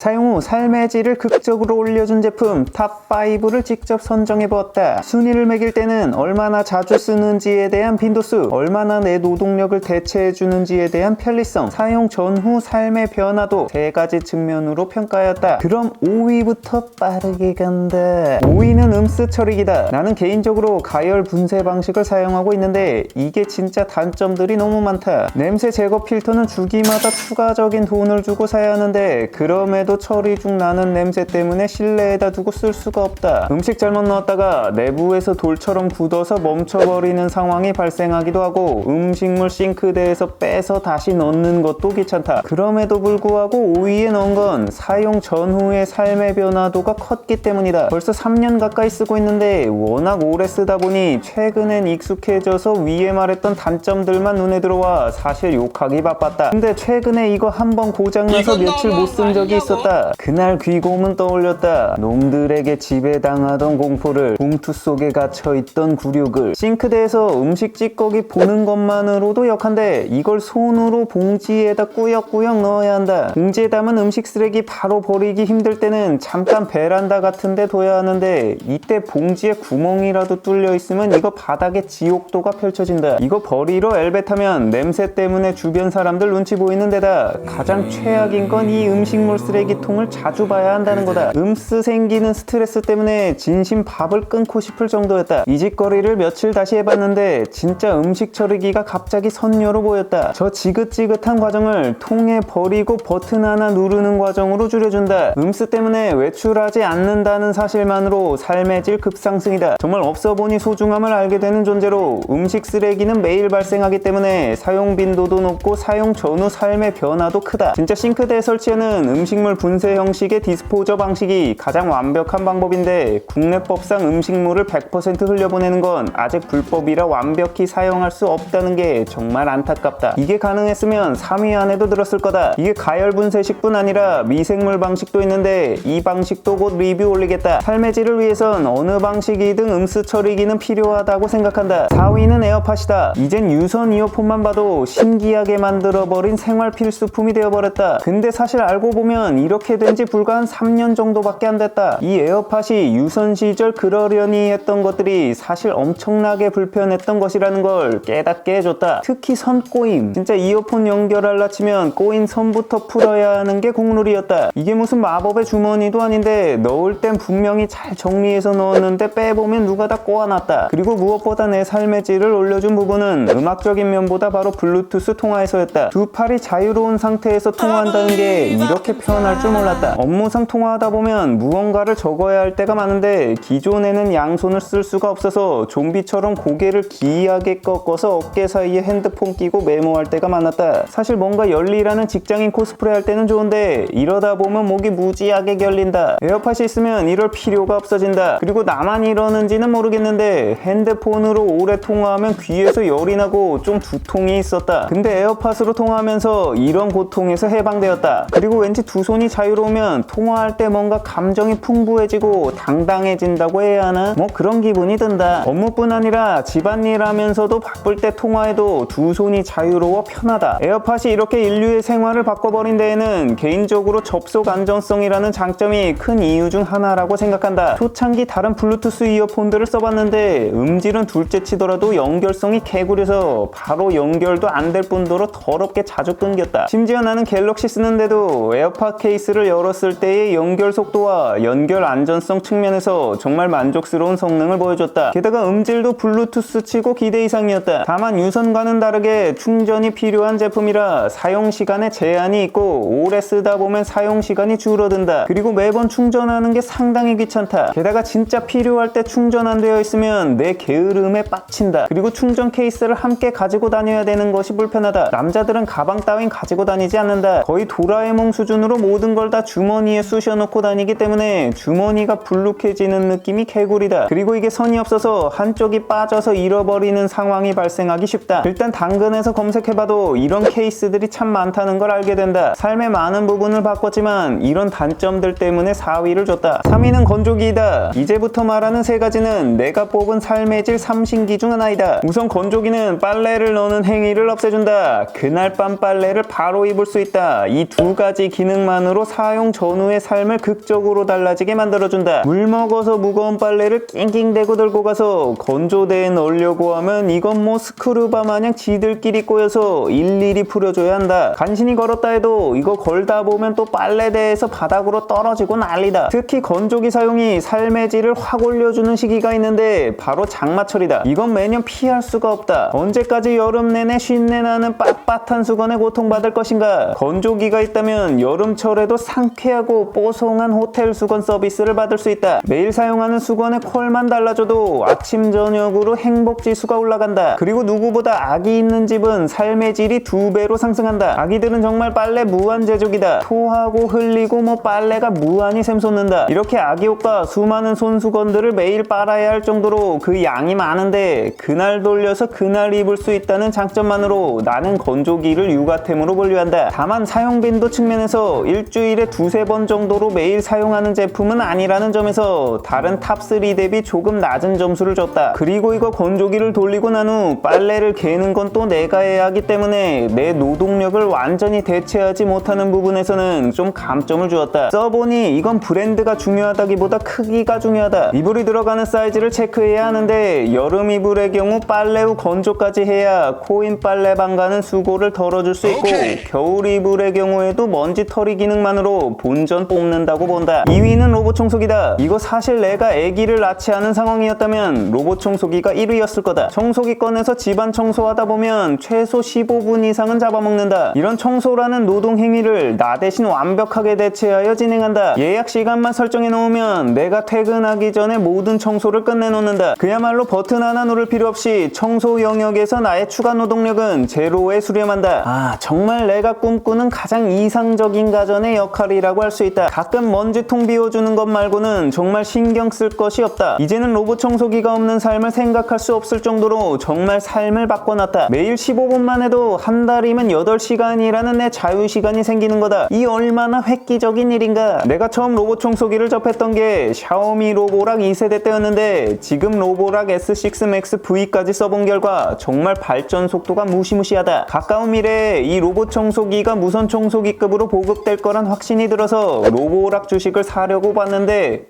사용 후 삶의 질을 극적으로 올려준 제품 탑5를 직접 선정해보았다. 순위를 매길 때는 얼마나 자주 쓰는지에 대한 빈도수, 얼마나 내 노동력을 대체해주는지에 대한 편리성, 사용 전후 삶의 변화도 세 가지 측면으로 평가하였다. 그럼 5위부터 빠르게 간다. 5위는 음스 처리기다. 나는 개인적으로 가열 분쇄 방식을 사용하고 있는데 이게 진짜 단점들이 너무 많다. 냄새 제거 필터는 주기마다 추가적인 돈을 주고 사야 하는데 그럼에도 처리 중 나는 냄새 때문에 실내에다 두고 쓸 수가 없다. 음식 잘못 넣었다가 내부에서 돌처럼 굳어서 멈춰버리는 상황이 발생하기도 하고 음식물 싱크대에서 빼서 다시 넣는 것도 귀찮다. 그럼에도 불구하고 5위에 넣은 건 사용 전후의 삶의 변화도가 컸기 때문이다. 벌써 3년 가까이 쓰고 있는데 워낙 오래 쓰다 보니 최근엔 익숙해져서 위에 말했던 단점들만 눈에 들어와 사실 욕하기 바빴다. 근데 최근에 이거 한번 고장나서 며칠 못 쓴 적이 있었다. 그날 귀고문 떠올렸다. 놈들에게 지배당하던 공포를, 봉투 속에 갇혀있던 굴욕을. 싱크대에서 음식 찌꺼기 보는 것만으로도 역한데 이걸 손으로 봉지에다 꾸역꾸역 넣어야 한다. 봉지에 담은 음식 쓰레기 바로 버리기 힘들 때는 잠깐 베란다 같은 데 둬야 하는데 이때 봉지에 구멍이라도 뚫려 있으면 이거 바닥에 지옥도가 펼쳐진다. 이거 버리러 엘베 타면 냄새 때문에 주변 사람들 눈치 보이는 데다 가장 최악인 건 이 음식물 쓰레기통을 자주 봐야 한다는 거다. 음스 생기는 스트레스 때문에 진심 밥을 끊고 싶을 정도였다. 이 짓거리를 며칠 다시 해봤는데 진짜 음식 처리기가 갑자기 선녀로 보였다. 저 지긋지긋한 과정을 통에 버리고 버튼 하나 누르는 과정으로 줄여준다. 음스 때문에 외출하지 않는다는 사실만으로 삶의 질 급상승이다. 정말 없어 보니 소중함을 알게 되는 존재로 음식 쓰레기는 매일 발생하기 때문에 사용 빈도도 높고 사용 전후 삶의 변화도 크다. 진짜 싱크대에 설치하는 음식물 분쇄 형식의 디스포저 방식이 가장 완벽한 방법인데 국내법상 음식물을 100% 흘려보내는 건 아직 불법이라 완벽히 사용할 수 없다는 게 정말 안타깝다. 이게 가능했으면 3위 안에도 들었을 거다. 이게 가열 분쇄식뿐 아니라 미생물 방식도 있는데 이 방식도 곧 리뷰 올리겠다. 삶의 질을 위해선 어느 방식이든 음스 처리기는 필요하다고 생각한다. 4위는 에어팟이다. 이젠 유선 이어폰만 봐도 신기하게 만들어버린 생활 필수품이 되어버렸다. 근데 사실 알고 보면 이렇게 된 지 불과 한 3년 정도밖에 안 됐다. 이 에어팟이 유선 시절 그러려니 했던 것들이 사실 엄청나게 불편했던 것이라는 걸 깨닫게 해줬다. 특히 선 꼬임. 진짜 이어폰 연결하려 치면 꼬인 선부터 풀어야 하는 게 국룰이었다. 이게 무슨 마법의 주머니도 아닌데 넣을 땐 분명히 잘 정리해서 넣었는데 빼보면 누가 다 꼬아놨다. 그리고 무엇보다 내 삶의 질을 올려준 부분은 음악적인 면보다 바로 블루투스 통화에서였다. 두 팔이 자유로운 상태에서 통화한다는 게 이렇게 편할 줄 몰랐다. 업무상 통화하다 보면 무언가를 적어야 할 때가 많은데 기존에는 양손을 쓸 수가 없어서 좀비처럼 고개를 기이하게 꺾어서 어깨 사이에 핸드폰 끼고 메모할 때가 많았다. 사실 뭔가 열일하는 직장인 코스프레 할 때는 좋은데 이러다 보면 목이 무지하게 결린다. 에어팟이 있으면 이럴 필요가 없어진다. 그리고 나만 이러는지는 모르겠는데 핸드폰으로 오래 통화하면 귀에서 열이 나고 좀 두통이 있었다. 근데 에어팟으로 통화하면서 이런 고통에서 해방되었다. 그리고 왠지 두 손이 자유로우면 통화할 때 뭔가 감정이 풍부해지고 당당해진다고 해야 하나? 뭐 그런 기분이 든다. 업무뿐 아니라 집안일 하면서도 바쁠 때 통화해도 두 손이 자유로워 편하다. 에어팟이 이렇게 인류의 생활을 바꿔버린 데에는 개인적으로 접속 안전성이라는 장점이 큰 이유 중 하나라고 생각한다. 초창기 다른 블루투스 이어폰들을 써봤는데 음질은 둘째 치더라도 연결성이 개구려서 바로 연결도 안 될 뿐더러 더럽게 자주 끊겼다. 심지어 나는 갤럭시 쓰는데도 에어팟 케이스를 열었을 때의 연결 속도와 연결 안전성 측면에서 정말 만족스러운 성능을 보여줬다. 게다가 음질도 블루투스 치고 기대 이상이었다. 다만 유선과는 다르게 충전이 필요한 제품이라 사용 시간에 제한이 있고 오래 쓰다 보면 사용 시간이 줄어든다. 그리고 매번 충전하는 게 상당히 귀찮다. 게다가 진짜 필요할 때 충전 안 되어 있으면 내 게으름에 빡친다. 그리고 충전 케이스를 함께 가지고 다녀야 되는 것이 불편하다. 남자들은 가방 따윈 가지고 다니지 않는다. 거의 도라에몽 수준으로 모든 걸 다 주머니에 쑤셔놓고 다니기 때문에 주머니가 불룩해지는 느낌이 개구리다. 그리고 이게 선이 없어서 한쪽이 빠져서 잃어버리는 상황이 발생하기 쉽다. 일단 당근에서 검색해봐도 이런 케이스들이 참 많다는 걸 알게 된다. 삶의 많은 부분을 바꿨지만 이런 단점들 때문에 4위를 줬다. 3위는 건조기이다. 이제부터 말하는 세 가지는 내가 뽑은 삶의 질 3신기 중 하나이다. 우선 건조기는 빨래를 넣는 행위를 없애준다. 그날 밤 빨래를 바로 입을 수 있다. 이 두 가지 기능만으로 순간으로 사용 전후의 삶을 극적으로 달라지게 만들어준다. 물 먹어서 무거운 빨래를 낑낑대고 들고 가서 건조대에 넣으려고 하면 이건 뭐 스크루바 마냥 지들끼리 꼬여서 일일이 풀어줘야 한다. 간신히 걸었다 해도 이거 걸다 보면 또 빨래대에서 바닥으로 떨어지고 난리다. 특히 건조기 사용이 삶의 질을 확 올려주는 시기가 있는데 바로 장마철이다. 이건 매년 피할 수가 없다. 언제까지 여름 내내 쉰내 나는 빳빳한 수건에 고통받을 것인가. 건조기가 있다면 여름철에도 상쾌하고 뽀송한 호텔 수건 서비스를 받을 수 있다. 매일 사용하는 수건의 퀄만 달라져도 아침 저녁으로 행복지수가 올라간다. 그리고 누구보다 아기 있는 집은 삶의 질이 2배로 상승한다. 아기들은 정말 빨래 무한제족이다. 토하고 흘리고 뭐 빨래가 무한히 샘솟는다. 이렇게 아기옷과 수많은 손수건들을 매일 빨아야 할 정도로 그 양이 많은데 그날 돌려서 그날 입을 수 있다는 장점만으로 나는 건조기를 육아템으로 분류한다. 다만 사용빈도 측면에서 일주일에 2-3번 정도로 매일 사용하는 제품은 아니라는 점에서 다른 탑3 대비 조금 낮은 점수를 줬다. 그리고 이거 건조기를 돌리고 난 후 빨래를 개는 건 또 내가 해야 하기 때문에 내 노동력을 완전히 대체하지 못하는 부분에서는 좀 감점을 주었다. 써보니 이건 브랜드가 중요하다기보다 크기가 중요하다. 이불이 들어가는 사이즈를 체크해야 하는데 여름 이불의 경우 빨래 후 건조까지 해야 코인 빨래방 가는 수고를 덜어줄 수 있고 겨울 이불의 경우에도 먼지 털이 기능만으로 본전 뽑는다고 본다. 2위는 로봇 청소기다. 이거 사실 내가 아기를 낳지 않은 상황이었다면 로봇 청소기가 1위였을 거다. 청소기 꺼내서 집안 청소하다 보면 최소 15분 이상은 잡아먹는다. 이런 청소라는 노동 행위를 나 대신 완벽하게 대체하여 진행한다. 예약 시간만 설정해 놓으면 내가 퇴근하기 전에 모든 청소를 끝내놓는다. 그야말로 버튼 하나 누를 필요 없이 청소 영역에서 나의 추가 노동력은 제로에 수렴한다. 정말 내가 꿈꾸는 가장 이상적인 가전의 역할이라고 할 수 있다. 가끔 먼지통 비워주는 것 말고는 정말 신경 쓸 것이 없다. 이제는 로봇 청소기가 없는 삶을 생각할 수 없을 정도로 정말 삶을 바꿔놨다. 매일 15분만 해도 한 달이면 8시간이라는 내 자유시간이 생기는 거다. 이 얼마나 획기적인 일인가. 내가 처음 로봇 청소기를 접했던 게 샤오미 로보락 2세대 때였는데 지금 로보락 S6 Max V까지 써본 결과 정말 발전 속도가 무시무시하다. 가까운 미래에 이 로봇 청소기가 무선 청소기급으로 보급될 거란 확신이 들어서 로보락 주식을 사려고 봤는데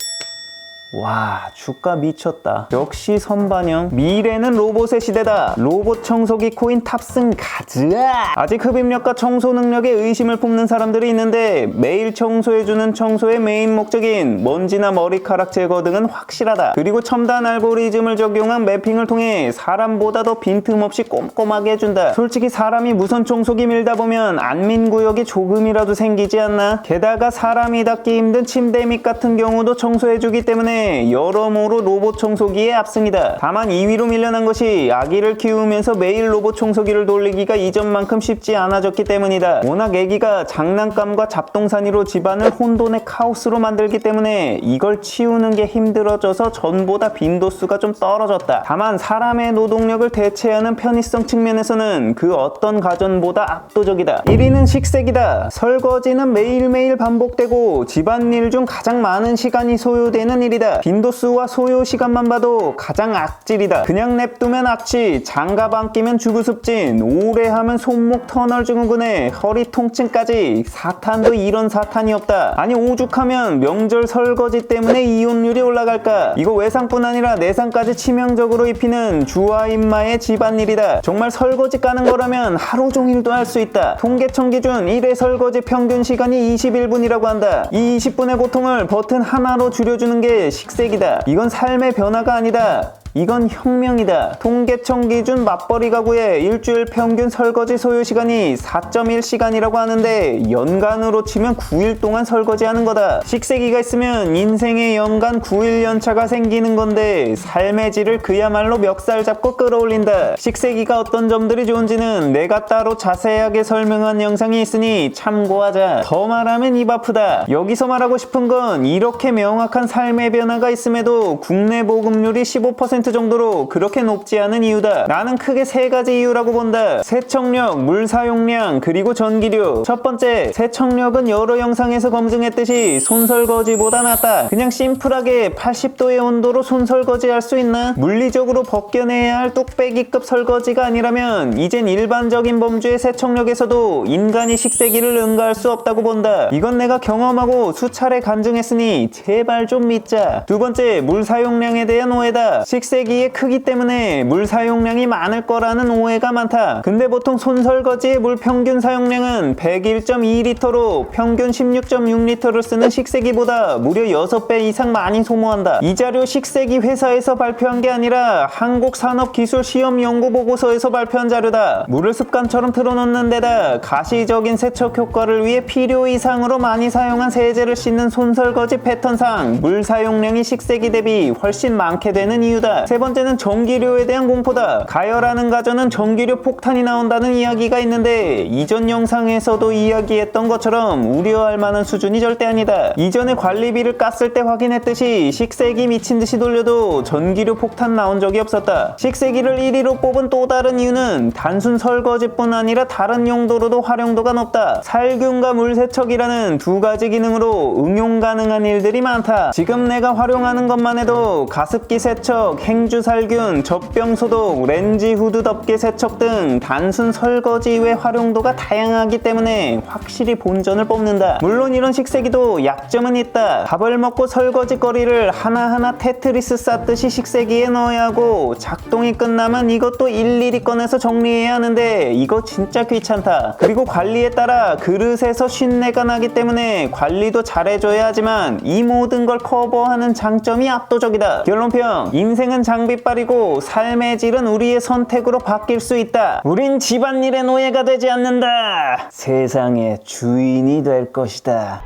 와, 주가 미쳤다. 역시 선반영. 미래는 로봇의 시대다. 로봇 청소기 코인 탑승 가즈아. 아직 흡입력과 청소 능력에 의심을 품는 사람들이 있는데 매일 청소해주는 청소의 메인 목적인 먼지나 머리카락 제거 등은 확실하다. 그리고 첨단 알고리즘을 적용한 매핑을 통해 사람보다 더 빈틈없이 꼼꼼하게 해준다. 솔직히 사람이 무선 청소기 밀다 보면 안민구역이 조금이라도 생기지 않나? 게다가 사람이 닿기 힘든 침대 밑 같은 경우도 청소해주기 때문에 여러모로 로봇 청소기의 압승이다. 다만 2위로 밀려난 것이 아기를 키우면서 매일 로봇 청소기를 돌리기가 이전만큼 쉽지 않아졌기 때문이다. 워낙 아기가 장난감과 잡동사니로 집안을 혼돈의 카오스로 만들기 때문에 이걸 치우는 게 힘들어져서 전보다 빈도수가 좀 떨어졌다. 다만 사람의 노동력을 대체하는 편의성 측면에서는 그 어떤 가전보다 압도적이다. 1위는 식세기다. 설거지는 매일매일 반복되고 집안일 중 가장 많은 시간이 소요되는 일이다. 빈도수와 소요 시간만 봐도 가장 악질이다. 그냥 냅두면 악취, 장갑 안 끼면 주구습진, 오래 하면 손목 터널 증후군에 허리 통증까지. 사탄도 이런 사탄이 없다. 아니 오죽하면 명절 설거지 때문에 이혼율이 올라갈까. 이거 외상뿐 아니라 내상까지 치명적으로 입히는 주와 인마의 집안일이다. 정말 설거지 까는 거라면 하루 종일도 할 수 있다. 통계청 기준 1회 설거지 평균 시간이 21분이라고 한다. 이 20분의 고통을 버튼 하나로 줄여주는 게 식세기다. 이건 삶의 변화가 아니다. 이건 혁명이다. 통계청 기준 맞벌이 가구의 일주일 평균 설거지 소요 시간이 4.1시간이라고 하는데 연간으로 치면 9일 동안 설거지하는 거다. 식세기가 있으면 인생의 연간 9일 연차가 생기는 건데 삶의 질을 그야말로 멱살 잡고 끌어올린다. 식세기가 어떤 점들이 좋은지는 내가 따로 자세하게 설명한 영상이 있으니 참고하자. 더 말하면 입 아프다. 여기서 말하고 싶은 건 이렇게 명확한 삶의 변화가 있음에도 국내 보급률이 15% 10% 정도로 그렇게 높지 않은 이유다. 나는 크게 세 가지 이유라고 본다. 세척력, 물 사용량, 그리고 전기료. 첫 번째, 세척력은 여러 영상에서 검증했듯이 손설거지보다 낫다. 그냥 심플하게 80도의 온도로 손설거지 할 수 있나? 물리적으로 벗겨내야 할 뚝배기급 설거지가 아니라면 이젠 일반적인 범주의 세척력에서도 인간이 식세기를 응가할 수 없다고 본다. 이건 내가 경험하고 수차례 간증했으니 제발 좀 믿자. 두 번째, 물 사용량에 대한 오해다. 식세기의 크기 때문에 물 사용량이 많을 거라는 오해가 많다. 근데 보통 손설거지의 물 평균 사용량은 101.2리터로 평균 16.6리터를 쓰는 식세기보다 무려 6배 이상 많이 소모한다. 이 자료 식세기 회사에서 발표한 게 아니라 한국산업기술시험연구보고서에서 발표한 자료다. 물을 습관처럼 틀어놓는 데다 가시적인 세척 효과를 위해 필요 이상으로 많이 사용한 세제를 씻는 손설거지 패턴상 물 사용량이 식세기 대비 훨씬 많게 되는 이유다. 세 번째는 전기료에 대한 공포다. 가열하는 가전은 전기료 폭탄이 나온다는 이야기가 있는데 이전 영상에서도 이야기했던 것처럼 우려할 만한 수준이 절대 아니다. 이전에 관리비를 깠을 때 확인했듯이 식세기 미친듯이 돌려도 전기료 폭탄 나온 적이 없었다. 식세기를 1위로 뽑은 또 다른 이유는 단순 설거지뿐 아니라 다른 용도로도 활용도가 높다. 살균과 물세척이라는 두 가지 기능으로 응용 가능한 일들이 많다. 지금 내가 활용하는 것만 해도 가습기 세척, 행주 살균, 젖병 소독, 렌지 후드 덮개 세척 등 단순 설거지 외 활용도가 다양하기 때문에 확실히 본전을 뽑는다. 물론 이런 식세기도 약점은 있다. 밥을 먹고 설거지거리를 하나하나 테트리스 쌓듯이 식세기에 넣어야 하고 작동이 끝나면 이것도 일일이 꺼내서 정리해야 하는데 이거 진짜 귀찮다. 그리고 관리에 따라 그릇에서 쉰내가 나기 때문에 관리도 잘해줘야 하지만 이 모든 걸 커버하는 장점이 압도적이다. 결론평, 인생은 장비빨이고 삶의 질은 우리의 선택으로 바뀔 수 있다. 우린 집안일의 노예가 되지 않는다. 세상의 주인이 될 것이다.